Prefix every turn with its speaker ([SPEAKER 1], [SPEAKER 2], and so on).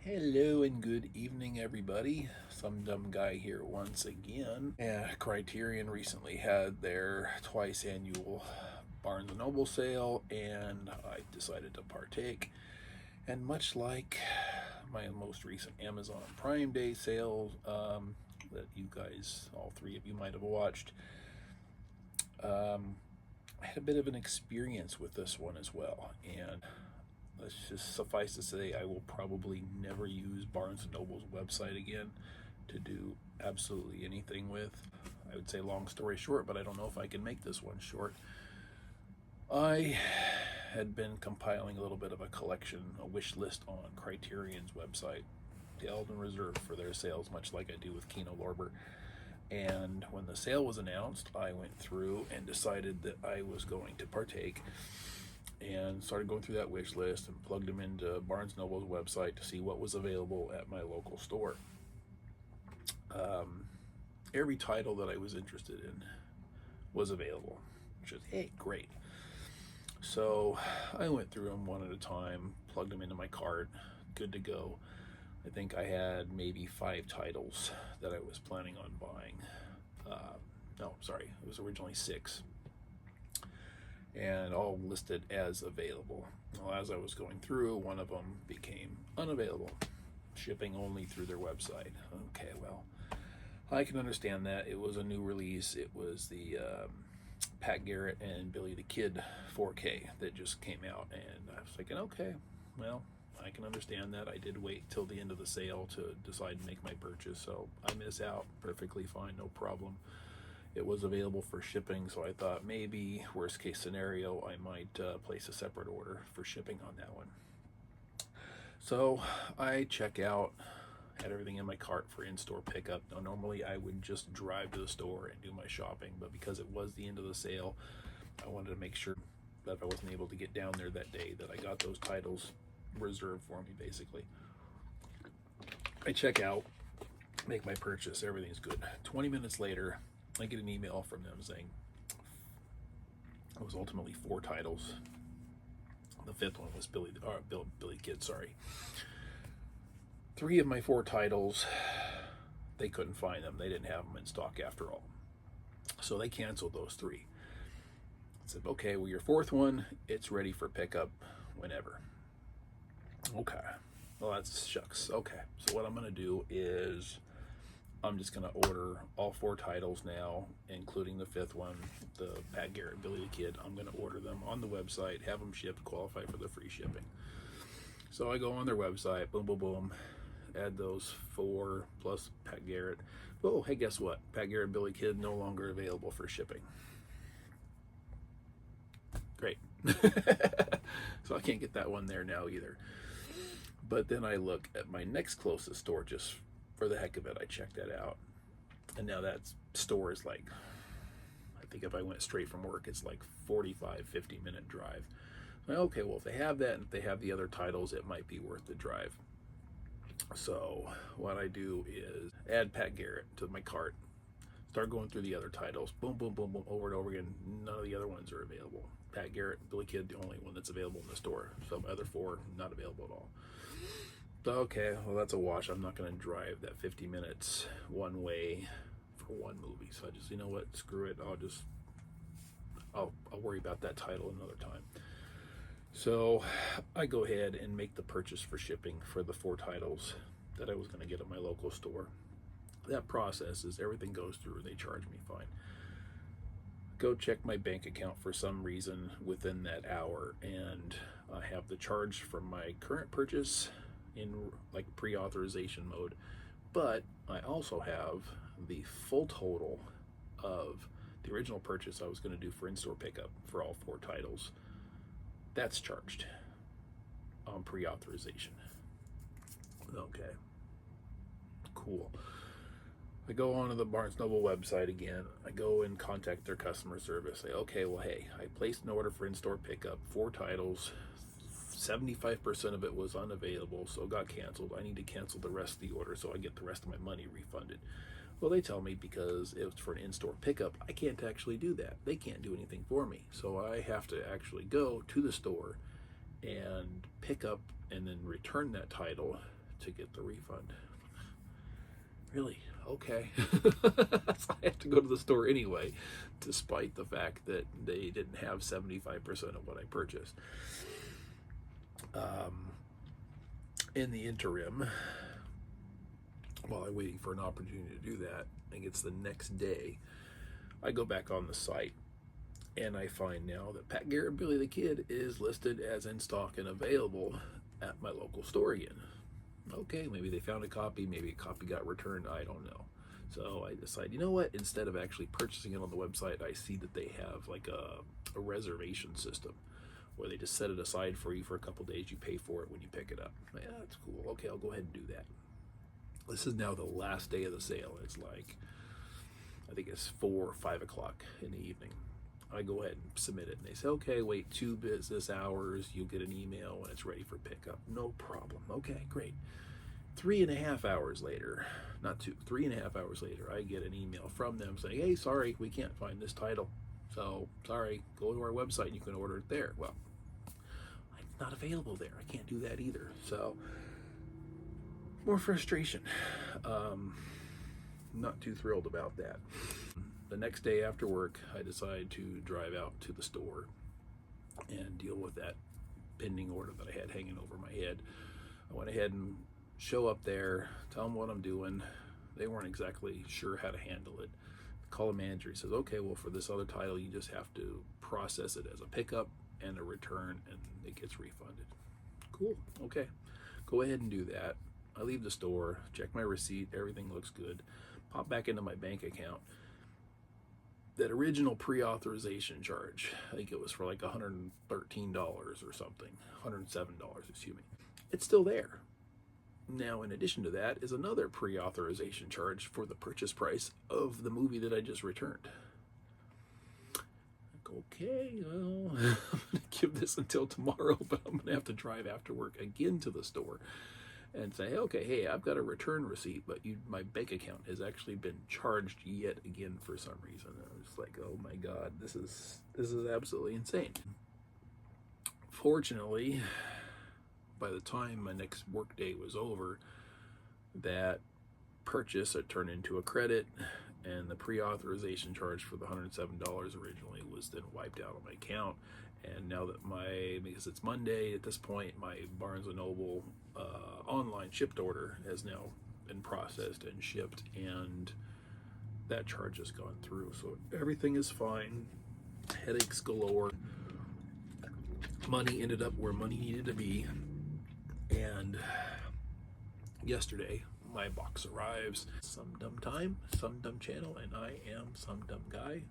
[SPEAKER 1] Hello and good evening, everybody. Some dumb guy here once again. Criterion recently had their twice annual Barnes & Noble sale, and I decided to partake. And much like my most recent Amazon Prime Day sale that you guys, all three of you, might have watched, I had a bit of an experience with this one as well. And let's just suffice to say, I will probably never use Barnes & Noble's website again to do absolutely anything with. I would say long story short, but I don't know if I can make this one short. I had been compiling a little bit of a collection, a wish list on Criterion's website, held and reserved for their sales, much like I do with Kino Lorber. And when the sale was announced, I went through and decided that I was going to partake and started going through that wish list and plugged them into Barnes & Noble's website to see what was available at my local store. Every title that I was interested in was available, which is, hey, great. So I went through them one at a time, plugged them into my cart, good to go. I think I had maybe 5 titles that I was planning on buying. No, sorry, it was originally 6. And all listed as available. Well, as I was going through, one of them became unavailable, shipping only through their website. Okay, well, I can understand that. It was a new release. It was the Pat Garrett and Billy the Kid 4K that just came out, and I was thinking, okay, well, I can understand that. I did wait till the end of the sale to decide to make my purchase, so I miss out. Perfectly fine, no problem. It was available for shipping, so I thought maybe, worst case scenario, I might place a separate order for shipping on that one. So I check out, had everything in my cart for in-store pickup. Now, normally I would just drive to the store and do my shopping, but because it was the end of the sale, I wanted to make sure that if I wasn't able to get down there that day, that I got those titles reserved for me, basically. I check out, make my purchase, everything's good. 20 minutes later, I get an email from them saying it was ultimately 4 titles. The 5th one was Billy Kid, sorry. 3 of my 4 titles, they couldn't find them. They didn't have them in stock after all. So they canceled those 3. I said, okay, well, your 4th one, it's ready for pickup whenever. Okay. Well, that's shucks. Okay. So what I'm going to do is I'm just going to order all 4 titles now, including the 5th one, the Pat Garrett, Billy the Kid. I'm going to order them on the website, have them shipped, qualify for the free shipping. So I go on their website, boom, boom, boom, add those 4 plus Pat Garrett. Oh, hey, guess what? Pat Garrett, Billy Kid no longer available for shipping. Great. So I can't get that one there now either. But then I look at my next closest store just for the heck of it. I checked that out, and now that store is like, I think if I went straight from work, it's like 45-50 minute drive. Okay, well, if they have that and if they have the other titles, it might be worth the drive. So what I do is add Pat Garrett to my cart, start going through the other titles, boom, boom, boom, boom, over and over again. None of the other ones are available. Pat Garrett, Billy Kid, the only one that's available in the store. So my other 4 not available at all. So, okay, well, that's a wash. I'm not going to drive that 50 minutes one way for one movie. So I just, you know what, screw it. I'll worry about that title another time. So I go ahead and make the purchase for shipping for the 4 titles that I was going to get at my local store. That process is everything goes through. They charge me fine. Go check my bank account for some reason within that hour, and I have the charge from my current purchase in like pre-authorization mode, but I also have the full total of the original purchase I was going to do for in-store pickup for all 4 titles. That's charged on pre-authorization. Okay, cool. I go onto the Barnes Noble website again. I go and contact their customer service. Say, okay, well, hey, I placed an order for in-store pickup, 4 titles. 75% of it was unavailable, so it got canceled. I need to cancel the rest of the order so I get the rest of my money refunded. Well, they tell me because it was for an in-store pickup, I can't actually do that. They can't do anything for me. So I have to actually go to the store and pick up and then return that title to get the refund. Really? Okay. So I have to go to the store anyway, despite the fact that they didn't have 75% of what I purchased. In the interim, while I'm waiting for an opportunity to do that, I think it's the next day, I go back on the site and I find now that Pat Garrett Billy the Kid is listed as in stock and available at my local store again. Okay, maybe they found a copy, maybe a copy got returned, I don't know. So I decide, you know what, instead of actually purchasing it on the website, I see that they have like a reservation system where they just set it aside for you for a couple days. You pay for it when you pick it up. Yeah, that's cool. Okay, I'll go ahead and do that. This is now the last day of the sale. It's like, I think it's 4 or 5 o'clock in the evening. I go ahead and submit it, and they say, okay, wait 2 business hours, you'll get an email when it's ready for pickup. No problem. Okay, great. 3.5 hours later, not 2, 3.5 hours later, I get an email from them saying, hey, sorry, we can't find this title. So, sorry, go to our website and you can order it there. Well, it's not available there. I can't do that either. So, more frustration. Not too thrilled about that. The next day after work, I decide to drive out to the store and deal with that pending order that I had hanging over my head. I went ahead and show up there, tell them what I'm doing. They weren't exactly sure how to handle it. Call the manager. He says, okay, well, for this other title, you just have to process it as a pickup and a return, and it gets refunded. Cool. Okay. Go ahead and do that. I leave the store, check my receipt, everything looks good. Pop back into my bank account. That original pre-authorization charge, I think it was for like $113 or something, $107, excuse me. It's still there. Now, in addition to that, is another pre-authorization charge for the purchase price of the movie that I just returned. Like, okay, well, I'm going to give this until tomorrow, but I'm going to have to drive after work again to the store and say, okay, hey, I've got a return receipt, but my bank account has actually been charged yet again for some reason. I was like, oh my God, this is absolutely insane. Fortunately, by the time my next work day was over, that purchase had turned into a credit, and the pre-authorization charge for the $107 originally was then wiped out on my account. And now that because it's Monday at this point, my Barnes & Noble online shipped order has now been processed and shipped, and that charge has gone through. So everything is fine. Headaches galore. Money ended up where money needed to be. And yesterday, my box arrives. Some dumb time, some dumb channel, and I am some dumb guy.